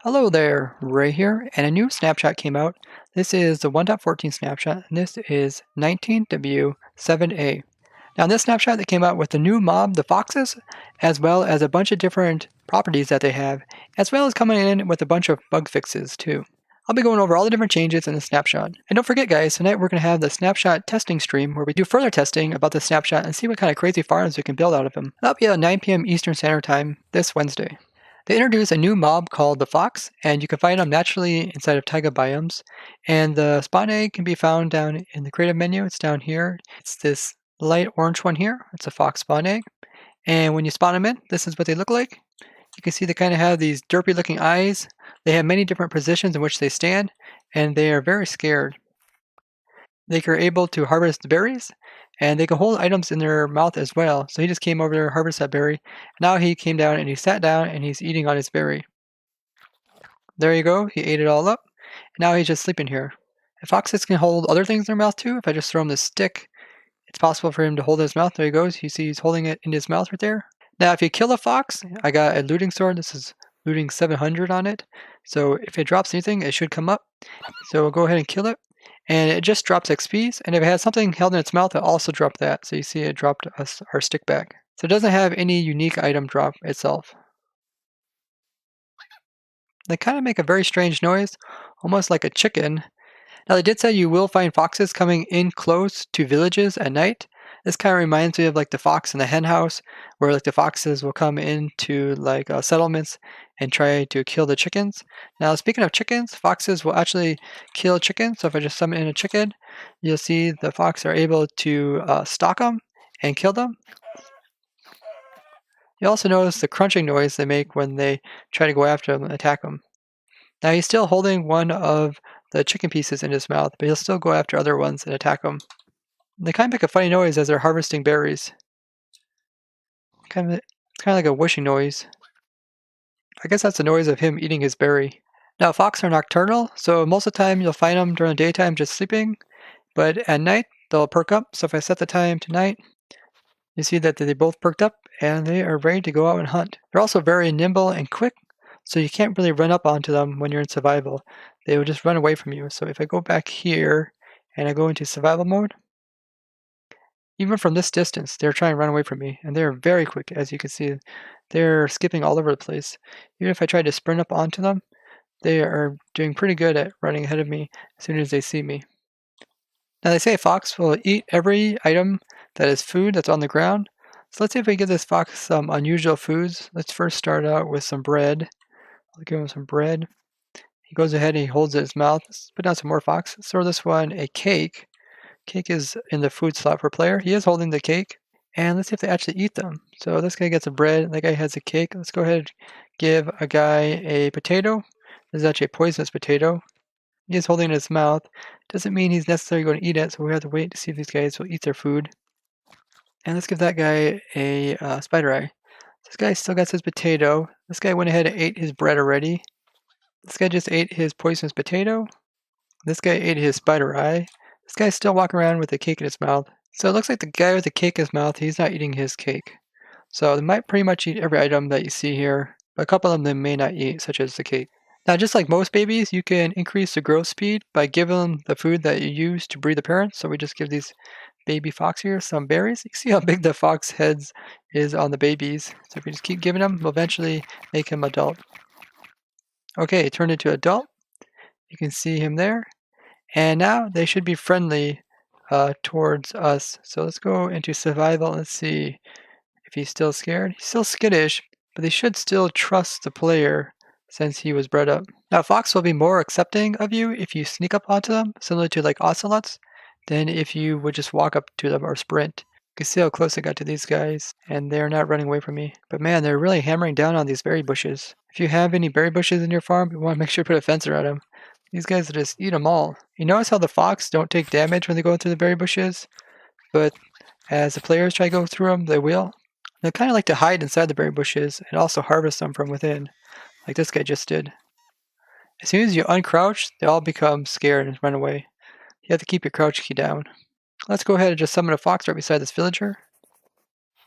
Hello there, Ray here, and a new snapshot came out. This is the 1.14 snapshot, and this is 19W7A. Now, in this snapshot, they came out with the new mob, the foxes, as well as a bunch of different properties that they have, as well as coming in with a bunch of bug fixes, too. I'll be going over all the different changes in the snapshot. And don't forget, guys, tonight we're going to have the snapshot testing stream where we do further testing about the snapshot and see what kind of crazy farms we can build out of them. That'll be at 9 p.m. Eastern Standard Time this Wednesday. They introduced a new mob called the fox, and you can find them naturally inside of taiga biomes. And the spawn egg can be found down in the creative menu. It's down here. It's this light orange one here. It's a fox spawn egg. And when you spawn them in, this is what they look like. You can see they kind of have these derpy looking eyes. They have many different positions in which they stand, and they are very scared. They are able to harvest the berries, and they can hold items in their mouth as well. So he just came over to harvest that berry. Now he came down and he sat down and he's eating on his berry. There you go, he ate it all up. Now he's just sleeping here. And foxes can hold other things in their mouth too. If I just throw him this stick, it's possible for him to hold his mouth. There he goes. You see he's holding it in his mouth right there. Now if you kill a fox, I got a looting sword. This is looting 700 on it. So if it drops anything, it should come up. So we'll go ahead and kill it. And it just drops XPs. And if it has something held in its mouth, it'll also drop that. So you see it dropped us our stick back. So it doesn't have any unique item drop itself. They kind of make a very strange noise, almost like a chicken. Now they did say you will find foxes coming in close to villages at night. This kind of reminds me of like the fox in the hen house, where like the foxes will come into like settlements and try to kill the chickens. Now speaking of chickens, foxes will actually kill chickens. So if I just summon in a chicken, you'll see the fox are able to stalk them and kill them. You also notice the crunching noise they make when they try to go after them and attack them. Now he's still holding one of the chicken pieces in his mouth, but he'll still go after other ones and attack them. They kind of make a funny noise as they're harvesting berries. It's kind of like a whooshing noise. I guess that's the noise of him eating his berry. Now foxes are nocturnal, so most of the time you'll find them during the daytime just sleeping, but at night they'll perk up. So if I set the time to night, you see that they both perked up and they are ready to go out and hunt. They're also very nimble and quick, so you can't really run up onto them when you're in survival. They will just run away from you. So if I go back here and I go into survival mode, even from this distance, they're trying to run away from me, and they're very quick, as you can see. They're skipping all over the place. Even if I try to sprint up onto them, they are doing pretty good at running ahead of me as soon as they see me. Now they say a fox will eat every item that is food that's on the ground. So let's see if we give this fox some unusual foods. Let's first start out with some bread. I'll give him some bread. He goes ahead and he holds it in his mouth. Let's put down some more fox. Let's throw this one a cake. Cake is in the food slot for player. He is holding the cake. And let's see if they actually eat them. So this guy gets a bread. That guy has a cake. Let's go ahead and give a guy a potato. This is actually a poisonous potato. He is holding it in his mouth. Doesn't mean he's necessarily going to eat it, so we have to wait to see if these guys will eat their food. And let's give that guy a spider eye. This guy still got his potato. This guy went ahead and ate his bread already. This guy just ate his poisonous potato. This guy ate his spider eye. This guy's still walking around with a cake in his mouth. So it looks like the guy with the cake in his mouth, he's not eating his cake. So they might pretty much eat every item that you see here, but a couple of them they may not eat, such as the cake. Now, just like most babies, you can increase the growth speed by giving them the food that you use to breed the parents. So we just give these baby fox here some berries. You see how big the fox heads is on the babies. So if we just keep giving them, we'll eventually make him adult. Okay, it turned into adult. You can see him there. And now they should be friendly towards us. So let's go into survival. Let's see if he's still scared. He's still skittish, but they should still trust the player since he was bred up. Now fox will be more accepting of you if you sneak up onto them, similar to like ocelots, than if you would just walk up to them or sprint. You can see how close I got to these guys, and they're not running away from me. But man, they're really hammering down on these berry bushes. If you have any berry bushes in your farm, you want to make sure to put a fence around them. These guys just eat them all. You notice how the fox don't take damage when they go through the berry bushes, but as the players try to go through them, they will. They kind of like to hide inside the berry bushes and also harvest them from within, like this guy just did. As soon as you uncrouch, they all become scared and run away. You have to keep your crouch key down. Let's go ahead and just summon a fox right beside this villager.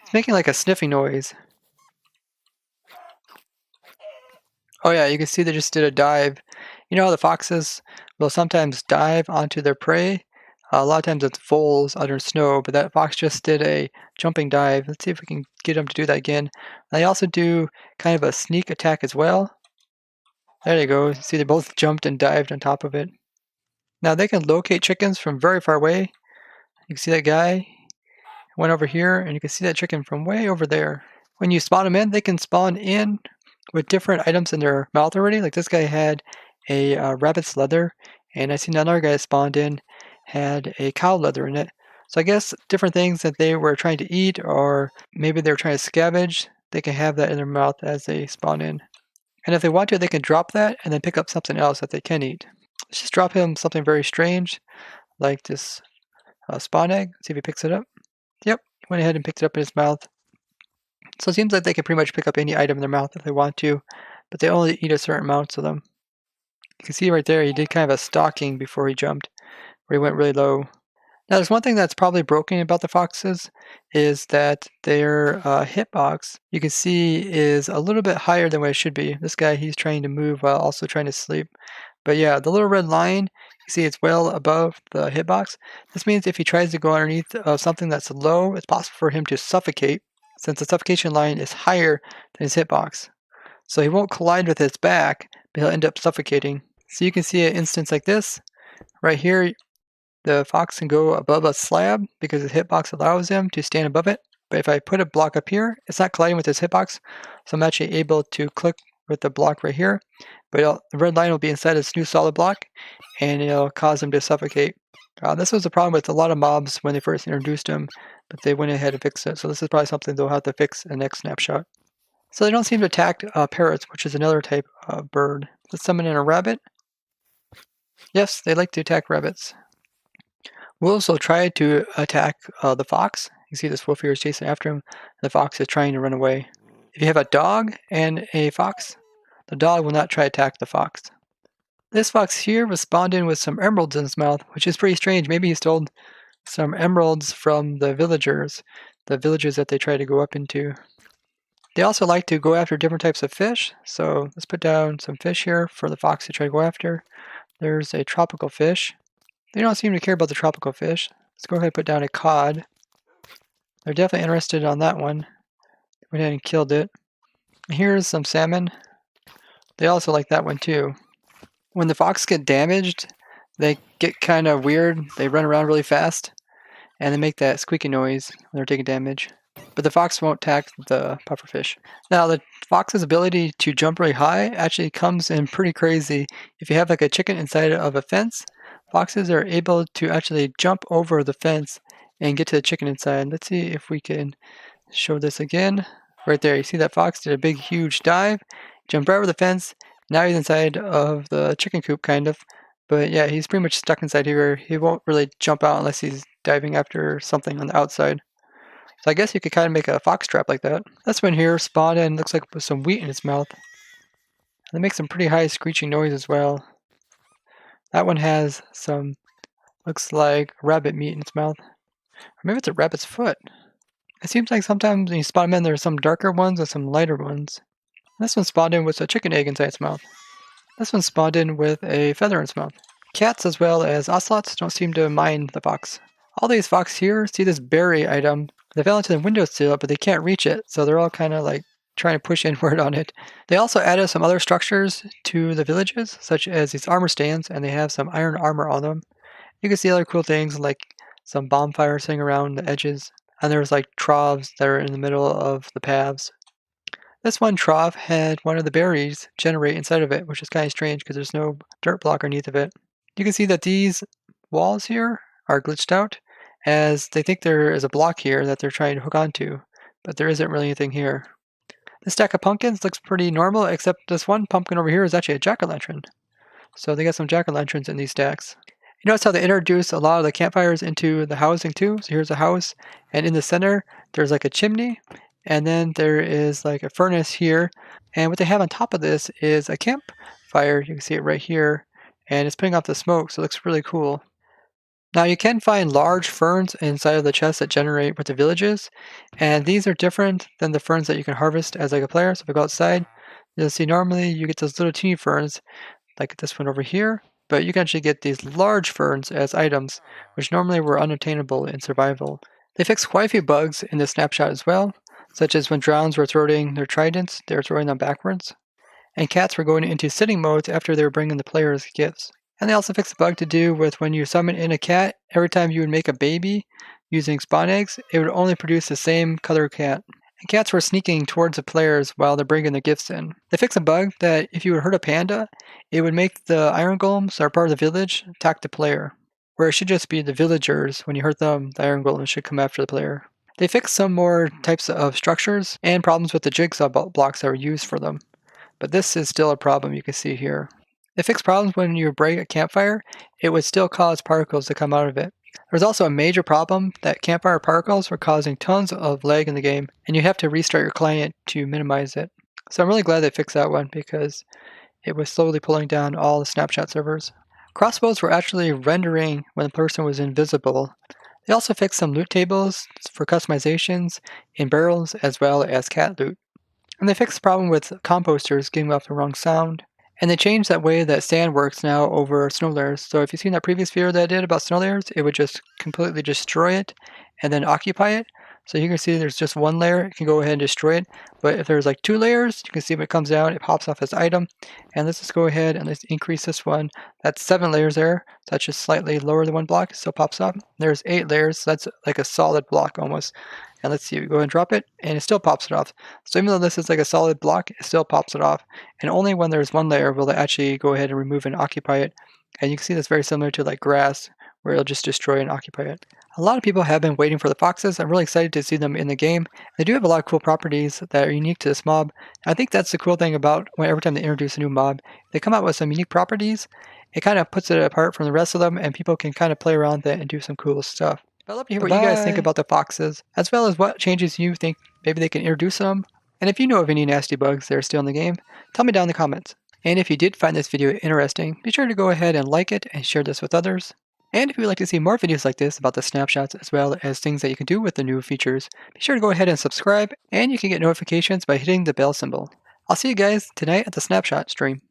It's making like a sniffing noise. Oh yeah, you can see they just did a dive. You know how the foxes will sometimes dive onto their prey? A lot of times it's voles under snow, but that fox just did a jumping dive. Let's see if we can get them to do that again. They also do kind of a sneak attack as well. There you go. See, they both jumped and dived on top of it. Now they can locate chickens from very far away. You can see that guy went over here, and you can see that chicken from way over there. When you spawn them in, they can spawn in with different items in their mouth already. Like this guy had a rabbit's leather, and I seen another guy that spawned in had a cow leather in it. So I guess different things that they were trying to eat, or maybe they were trying to scavenge, they can have that in their mouth as they spawn in. And if they want to, they can drop that and then pick up something else that they can eat. Let's just drop him something very strange, like this spawn egg. See if he picks it up. Yep, he went ahead and picked it up in his mouth. So it seems like they can pretty much pick up any item in their mouth if they want to, but they only eat a certain amount of them. You can see right there, he did kind of a stalking before he jumped, where he went really low. Now, there's one thing that's probably broken about the foxes is that their hitbox, you can see, is a little bit higher than what it should be. This guy, he's trying to move while also trying to sleep. But yeah, the little red line, you see it's well above the hitbox. This means if he tries to go underneath something that's low, it's possible for him to suffocate, since the suffocation line is higher than his hitbox. So he won't collide with his back, but he'll end up suffocating. So you can see an instance like this. Right here, the fox can go above a slab because his hitbox allows him to stand above it. But if I put a block up here, it's not colliding with his hitbox, so I'm actually able to click with the block right here. But the red line will be inside this new solid block, and it'll cause him to suffocate. This was a problem with a lot of mobs when they first introduced them, but they went ahead and fixed it. So this is probably something they'll have to fix in the next snapshot. So they don't seem to attack parrots, which is another type of bird. Let's summon in a rabbit. Yes, they like to attack rabbits. Wolves will try to attack the fox. You see this wolf here is chasing after him. The fox is trying to run away. If you have a dog and a fox, the dog will not try to attack the fox. This fox here was spawned in with some emeralds in his mouth, which is pretty strange. Maybe he stole some emeralds from the villagers that they try to go up into. They also like to go after different types of fish, so let's put down some fish here for the fox to try to go after. There's a tropical fish. They don't seem to care about the tropical fish. Let's go ahead and put down a cod. They're definitely interested on that one. Went ahead and killed it. Here's some salmon. They also like that one too. When the fox get damaged, they get kind of weird. They run around really fast, and they make that squeaky noise when they're taking damage. But the fox won't attack the pufferfish. Now, the fox's ability to jump really high actually comes in pretty crazy. If you have like a chicken inside of a fence, foxes are able to actually jump over the fence and get to the chicken inside. Let's see if we can show this again. Right there, you see that fox did a big, huge dive, jumped right over the fence. Now he's inside of the chicken coop, kind of. But yeah, he's pretty much stuck inside here. He won't really jump out unless he's diving after something on the outside. So I guess you could kind of make a fox trap like that. This one here spawned in, looks like with some wheat in its mouth. They make some pretty high screeching noise as well. That one has some, looks like rabbit meat in its mouth. Or maybe it's a rabbit's foot. It seems like sometimes when you spawn them in, there are some darker ones and some lighter ones. This one spawned in with a chicken egg inside its mouth. This one spawned in with a feather in its mouth. Cats as well as ocelots don't seem to mind the fox. All these fox here see this berry item. They fell into the windowsill, but they can't reach it, so they're all kind of like trying to push inward on it. They also added some other structures to the villages, such as these armor stands, and they have some iron armor on them. You can see other cool things like some bonfires sitting around the edges, and there's like troughs that are in the middle of the paths. This one trough had one of the berries generate inside of it, which is kind of strange because there's no dirt block underneath of it. You can see that these walls here are glitched out, as they think there is a block here that they're trying to hook onto, but there isn't really anything here. This stack of pumpkins looks pretty normal, except this one pumpkin over here is actually a jack-o'-lantern. So they got some jack-o'-lanterns in these stacks. You notice how they introduce a lot of the campfires into the housing too? So here's a house, and in the center there's like a chimney, and then there is like a furnace here, and what they have on top of this is a campfire. You can see it right here, and it's putting off the smoke, so it looks really cool. Now you can find large ferns inside of the chests that generate with the villages, and these are different than the ferns that you can harvest as like a player. So if I go outside, You'll see normally you get those little teeny ferns, like this one over here, but you can actually get these large ferns as items, which normally were unattainable in survival. They fixed quite a few bugs in this snapshot as well, such as when drowns were throwing their tridents, they were throwing them backwards, and cats were going into sitting modes after they were bringing the players gifts. And they also fixed a bug to do with when you summon in a cat, every time you would make a baby using spawn eggs, it would only produce the same color cat. And cats were sneaking towards the players while they're bringing the gifts in. They fixed a bug that if you would hurt a panda, it would make the iron golems that are part of the village attack the player. Where it should just be the villagers, when you hurt them, the iron golems should come after the player. They fixed some more types of structures and problems with the jigsaw blocks that were used for them. But this is still a problem you can see here. They fixed problems when you break a campfire, it would still cause particles to come out of it. There was also a major problem that campfire particles were causing tons of lag in the game, and you have to restart your client to minimize it. So I'm really glad they fixed that one because it was slowly pulling down all the snapshot servers. Crossbows were actually rendering when the person was invisible. They also fixed some loot tables for customizations in barrels as well as cat loot. And they fixed the problem with composters giving off the wrong sound. And they changed that way that sand works now over snow layers. So if you've seen that previous video that I did about snow layers, it would just completely destroy it and then occupy it. So you can see there's just one layer, it can go ahead and destroy it. But if there's like two layers, you can see when it comes down, it pops off as item. And let's just go ahead and let's increase this one. That's 7 layers there. So that's just slightly lower than one block, it still pops up. There's 8 layers, so that's like a solid block almost. And let's see, we go ahead and drop it, and it still pops it off. So even though this is like a solid block, it still pops it off. And only when there's one layer will it actually go ahead and remove and occupy it. And you can see that's very similar to like grass, where it'll just destroy and occupy it. A lot of people have been waiting for the foxes. I'm really excited to see them in the game. They do have a lot of cool properties that are unique to this mob. I think that's the cool thing about every time they introduce a new mob, they come out with some unique properties. It kind of puts it apart from the rest of them, and people can kind of play around with it and do some cool stuff. I'd love to hear what you guys think about the foxes, as well as what changes you think maybe they can introduce them. And if you know of any nasty bugs that are still in the game, tell me down in the comments. And if you did find this video interesting, be sure to go ahead and like it and share this with others. And if you would like to see more videos like this about the snapshots as well as things that you can do with the new features, be sure to go ahead and subscribe, and you can get notifications by hitting the bell symbol. I'll see you guys tonight at the snapshot stream.